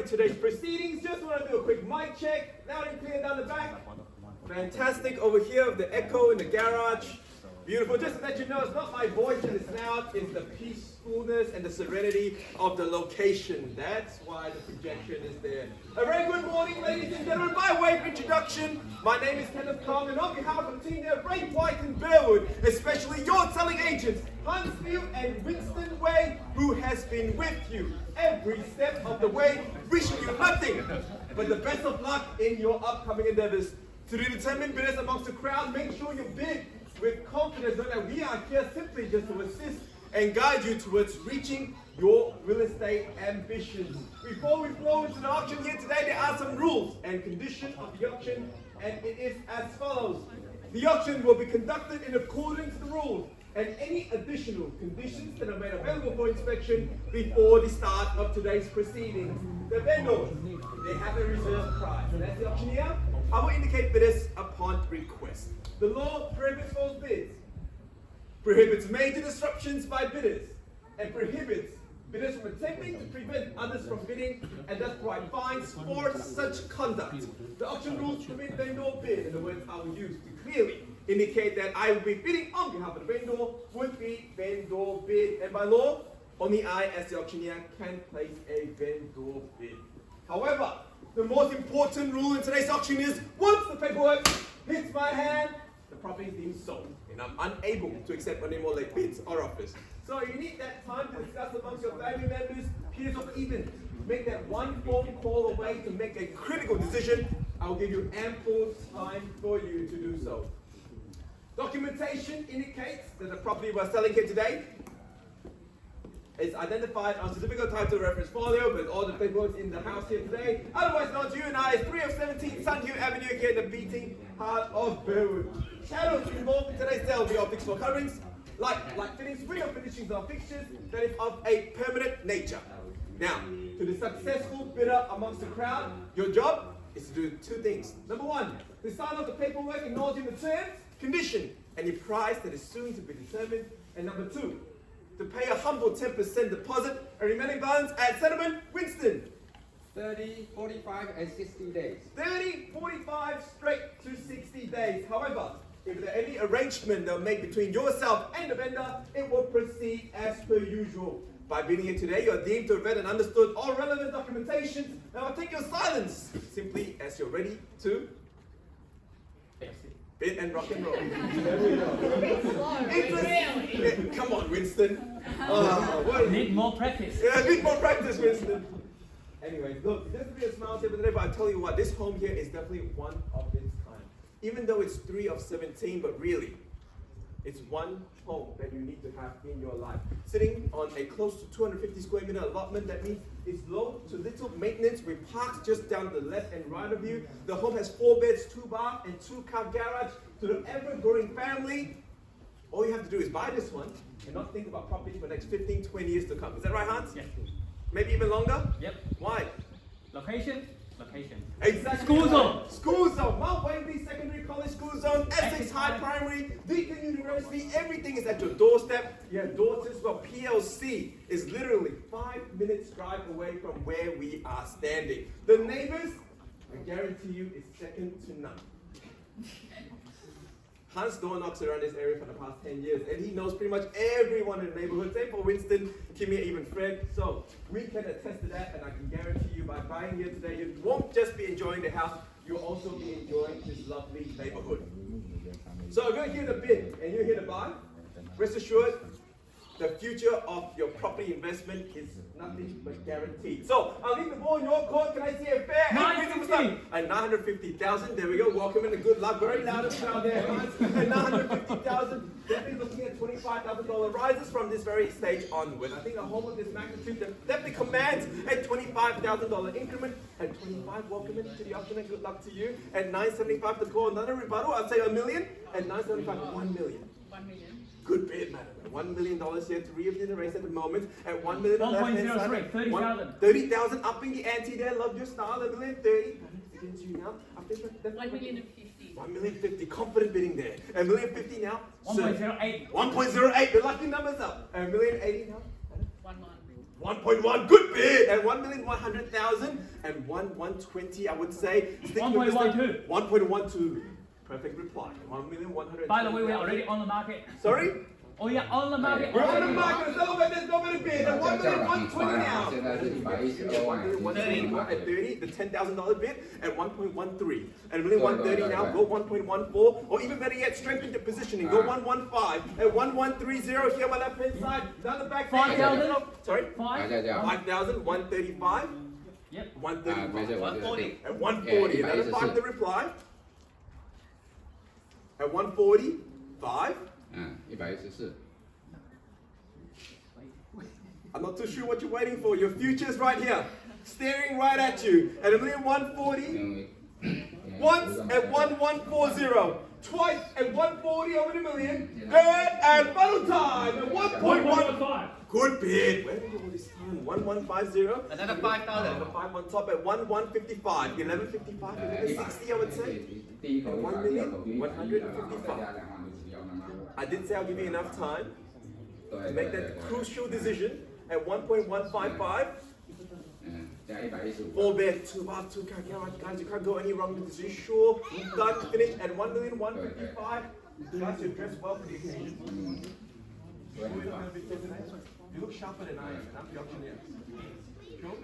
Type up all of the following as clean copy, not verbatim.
in today's proceedings. Just want to do a quick mic check. Loud and clear down the back. Fantastic over here with the echo in the garage. Beautiful. Just to let you know, it's not my voice that is loud, it's the peacefulness and the serenity of the location. That's why the projection is there. A very good morning, ladies and gentlemen. By way of introduction, my name is Kenneth Kong, and on behalf of the team there, Ray White and Burwood, especially your selling agents, Sunhill and Winston Way, who has been with you every step of the way, wishing you nothing but the best of luck in your upcoming endeavors. To the determined bidders amongst the crowd, make sure you bid with confidence, know that we are here simply just to assist and guide you towards reaching your real estate ambitions. Before we flow into the auction here today, there are some rules and conditions of the auction, and it is as follows. The auction will be conducted in accordance with the rules and any additional conditions that are made available for inspection before the start of today's proceedings. The vendors, they have a reserve price, and as the auctioneer, I will indicate bidders upon request. The law prohibits false bids, prohibits major disruptions by bidders, and prohibits bidders from attempting to prevent others from bidding, and thus provide fines for such conduct. The auction rules permit vendor bid, in the words I will use to clearly indicate that I will be bidding on behalf of the vendor would be vendor bid, and by law, only I as the auctioneer can place a vendor bid. However, the most important rule in today's auction is once the paperwork hits my hand, the property is deemed sold, and I'm unable to accept any more late bids or offers. So you need that time to discuss amongst your family members, peers, or even make that one phone call away to make a critical decision. I'll give you ample time for you to do so. Documentation indicates that the property we're selling here today is identified on certificate title reference folio with all the paperwork in the house here today, otherwise known to you and I as 3 of 17 Sunhill Avenue here in the beating heart of Burwood. Shadows involved in today's sale will be optics for coverings, light fittings, window finishings on fixtures that is of a permanent nature. Now, to the successful bidder amongst the crowd, your job is to do two things. Number one, to sign off the paperwork acknowledging the terms, condition, and the price that is soon to be determined. And number two, to pay a humble 10% deposit and remaining balance at settlement. Winston. 30, 45, and 60 days. 30, 45, straight to 60 days. However, if there are any arrangement they'll make between yourself and the vendor, it will proceed as per usual. By bidding here today, you're deemed to have read and understood all relevant documentation. Now I'll take your silence simply as you're ready to bid and rock and roll. There we go. Come on, Winston. Need more practice. Yeah, need more practice, Winston. Anyway, look, there's going to be a smile here today, but I tell you what, this home here is definitely one of its kind. Even though it's 3 of 17, but really, it's one home that you need to have in your life. Sitting on a close to 250 square meter allotment, that means it's low to little maintenance with parks just down the left and right of you. The home has 4 beds, 2 baths, and 2-car garage. To the ever-growing family, all you have to do is buy this one and not think about property for the next 15, 20 years to come. Is that right, Hans? Yes. Maybe even longer? Yep. Why? Location? Location. Exactly. School zone. School zone. Mount Waverley Secondary College School Zone, Essex High Primary, Deakin University, everything is at your doorstep. Your daughters, well, PLC is literally 5 minutes drive away from where we are standing. The neighbors, I guarantee you, is second to none. Hans door knocks around this area for the past 10 years, and he knows pretty much everyone in the neighborhood. Same for Winston, Kimmy, even Fred. So we can attest to that, and I can guarantee you by buying here today, you won't just be enjoying the house, you'll also be enjoying this lovely neighborhood. So if you're here to bid and you're here to buy, rest assured, the future of your property investment is nothing but guaranteed. So I'll leave the ball in your court. Can I see a fair and 950,000. There we go. Welcome and good luck. Very loud and proud there, Hans. And 950,000. Definitely looking at $25,000 rises from this very stage onward. I think a home of this magnitude definitely commands a $25,000 increment. At 25, welcome into the auction and good luck to you. At 975 to call another rebuttal, I'd say $1 million. At 975, $1 million. 1 million. Good bid, madam. $1 million here, 3 of you in the race at the moment. At $1 million on the left-hand side. 30,000. 30,000, upping the ante there. Love your style. $1 million 30. Against you now. 1,050,000. 1,050,000. Confident bidding there. $1,050,000 now. 1.08. 1.08. The lucky numbers up. $1,080,000 now. 1 1. 1.1, good bid, and 1,100,000, and 120, I would say. 1.12. 1.12. Perfect reply. 1,100,000. By the way, we are already on the market. Sorry? Oh yeah, on the market. We're on the market. There's no better bid. And 1,120 now. 1,130, at 30, the $10,000 bid at 1.13, and 1,130 now. Go 1.14, or even better yet, strengthen your positioning. Go 115 at 1,130 here on my left hand side. Down the back. 5,000. Sorry. 5. 1,135. Yep. 135. 140. At 140. Another 5 to reply. At 140. 5. 114 I'm not too sure what you're waiting for. Your future's right here, staring right at you. At 1,140, once at 1,140, twice at 140 over the million, and final time at 1.1. Good bid. Where did we go this time? 1,150. Another 5,000. Another 5 on top at 1,155. 1,155, 1,160, I would say. 1,155. I did say I'll give you enough time to make that crucial decision at 1.155. 4 bet, 2 bar, 2 guys, you can't go any wrong with this. You sure? Done, finish at 1,155. Guys, you're dressed well for the occasion. You look sharper than I am, and I'm the auctioneer. Sure?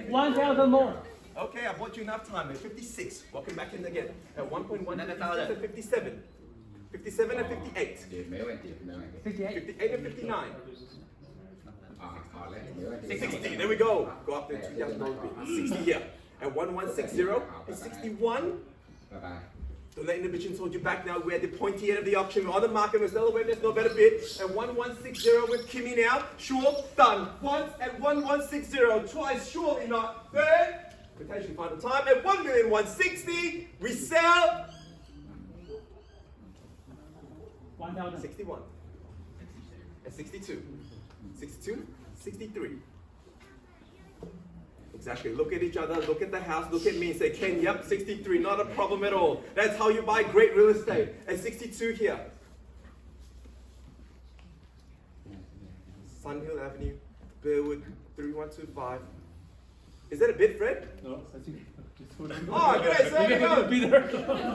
1,000 more. Okay, I bought you enough time at 56. Welcome back in again. At 1.1 at 57. 57 and 58. 58. 58 and 59. 60. There we go. Go up there. $2,000 60 here. At 1,160 and 61. Don't let inhibitions hold you back now. We're at the pointy end of the auction. We're on the market. We're still aware there's no better bid. At 1,160 with Kimmy now. Sure, done. Once at 1,160. Twice, surely not. Third. Potentially final time at 1,160,000. We sell 1,000. 61 and 62. 62, 63. Exactly. Look at each other, look at the house, look at me and say, Ken, yep, 63, not a problem at all. That's how you buy great real estate. At 62 here. Sunhill Avenue, Burwood, 3125. Is that a bid, Fred? No, I think Oh, good. So you go.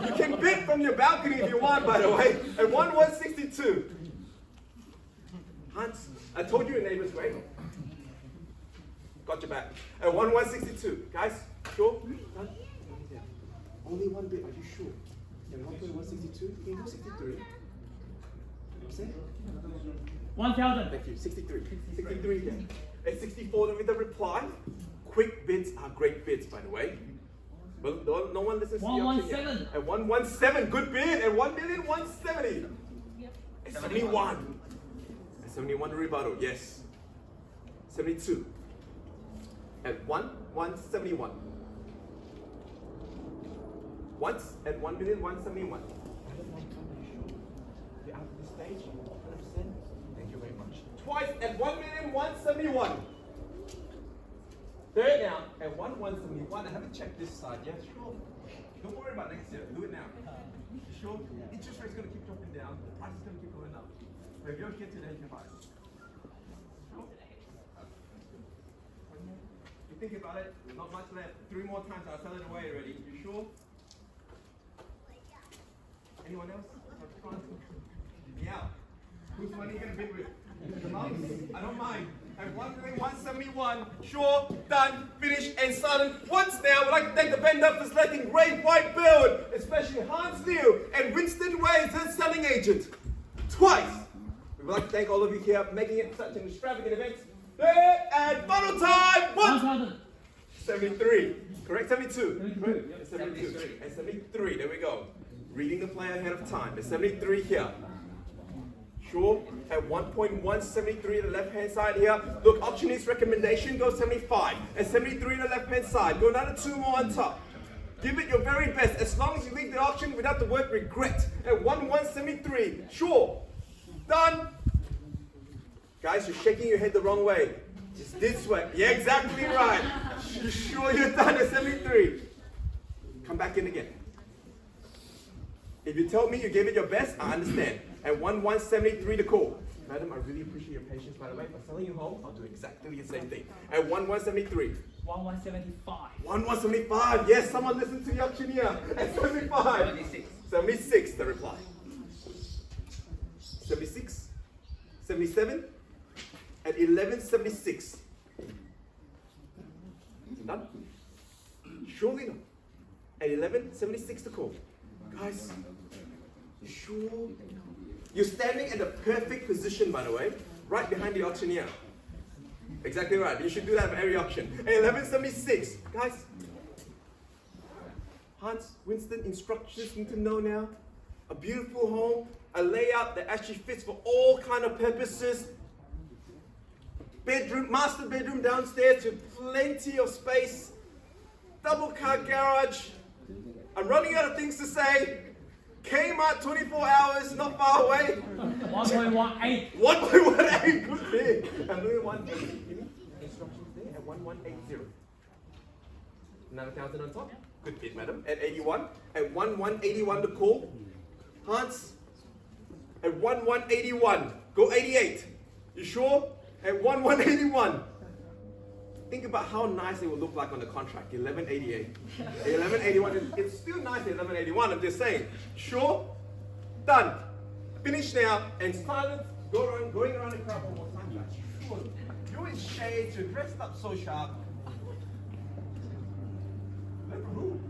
You can bid from your balcony if you want, by the way. At 1,162. Hans, I told you your neighbor's great. Got your back. At 1,162. Guys, sure? Huh? Only one bid. Are you sure? At 1,162? Can you go 63? Say? 1,000. Thank you. 63. 63 again. At 64, with the reply. Quick bids are great bids, by the way. But no one listens to the auction yet. 117. At 117, good bid. At 1,170,000. Yep. At 71. At 71 rebuttal, yes. 72. At 1,171. Once at 1,171,000. You're out of the stage. 100%. Thank you very much. Twice at 1,171,000. Third now at 1,171. I haven't checked this side yet. Sure. Don't worry about next year. Do it now. Sure. Interest rate's gonna keep dropping down. The price is gonna keep going up. But if you're here today, you can buy it. Sure. You think about it. Not much left. 3 more times. I'll sell it away already. You sure? Anyone else? Yeah. Whose money you gonna bid with? The mums? I don't mind. At 1,171,000, sure, done, finished, and silent. Once now, I'd like to thank the vendor for selecting Great White Burwood, especially Hans Liu and Winston Ways, his selling agent. Twice. We would like to thank all of you here for making it such an extravagant event. Third and final time, 1,000. 73. Correct? 72. 72. Yep. 73. And 73. There we go. Reading the plan ahead of time. It's 73 here. Sure. At 1.173 the left hand side here. Look, auctioneer's recommendation, go 75. And 73 the left hand side. Go another 2 more on top. Give it your very best as long as you leave the auction without the word regret. At 1,173. Sure. Done. Guys, you're shaking your head the wrong way. Just this way. Yeah, exactly right. You sure you're done at 73? Come back in again. If you told me you gave it your best, I understand. At 1,173 to call. Madam, I really appreciate your patience, by the way. By selling you home, I'll do exactly the same thing. At 1173. 1175. 1175. Yes, someone listen to the auctioneer. At 75. 76. 76, the reply. 76. 77. At 1176. Done? Surely not. At 1176 to call. Guys, you sure? You're standing at the perfect position, by the way, right behind the auctioneer. Exactly right. You should do that for every auction. At 1176. Guys, Hans, Winston, instructions you need to know now. A beautiful home, a layout that actually fits for all kind of purposes. Bedroom, master bedroom downstairs with plenty of space. Double car garage. I'm running out of things to say. Kmart 24 hours, not far away. 1.18. 1.18, good thing. I'm doing 180. Instructions there at 1180. Another 1,000 on top. Good bid, madam. At 81. At 1181 to call. Hans. At 1181. Go 88. You sure? At 1181. Think about how nice it will look like on the contract. 1188. 1181. It's still nice at 1181. I'm just saying. Sure? Done. Finish now. And silence. Going around the crowd one more time. Guys. Sure. You're in shades. You're dressed up so sharp. Who?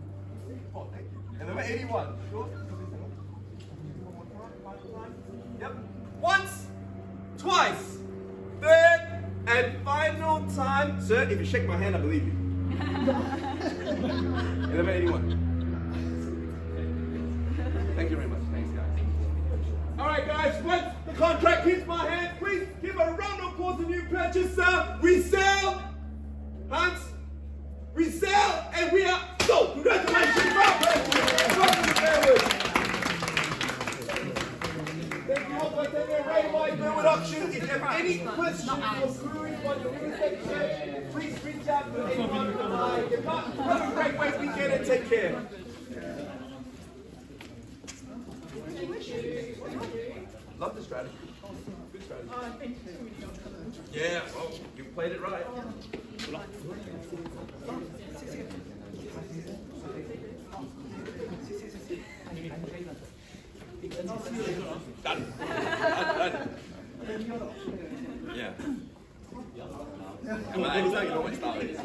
Oh, thank you. 1181. Sure? Yep. Once. Twice. Third. And final time, sir, if you shake my hand, I believe you. 1181. Thank you very much. Thanks, guys. All right, guys, once the contract hits my hand, please give a round of applause to the new purchaser. We sell, Hans, we sell, and we are sold. Congratulations, well purchased. Welcome to Burwood. Thank you all for attending a Ray White Burwood auction. If you have any questions or queries on your real estate search, please reach out to anyone on the line. If not, have a great weekend and take care. Love the strategy. Good strategy. Yeah, well, you played it right. Done. Done. Yeah. Anytime you know my style is.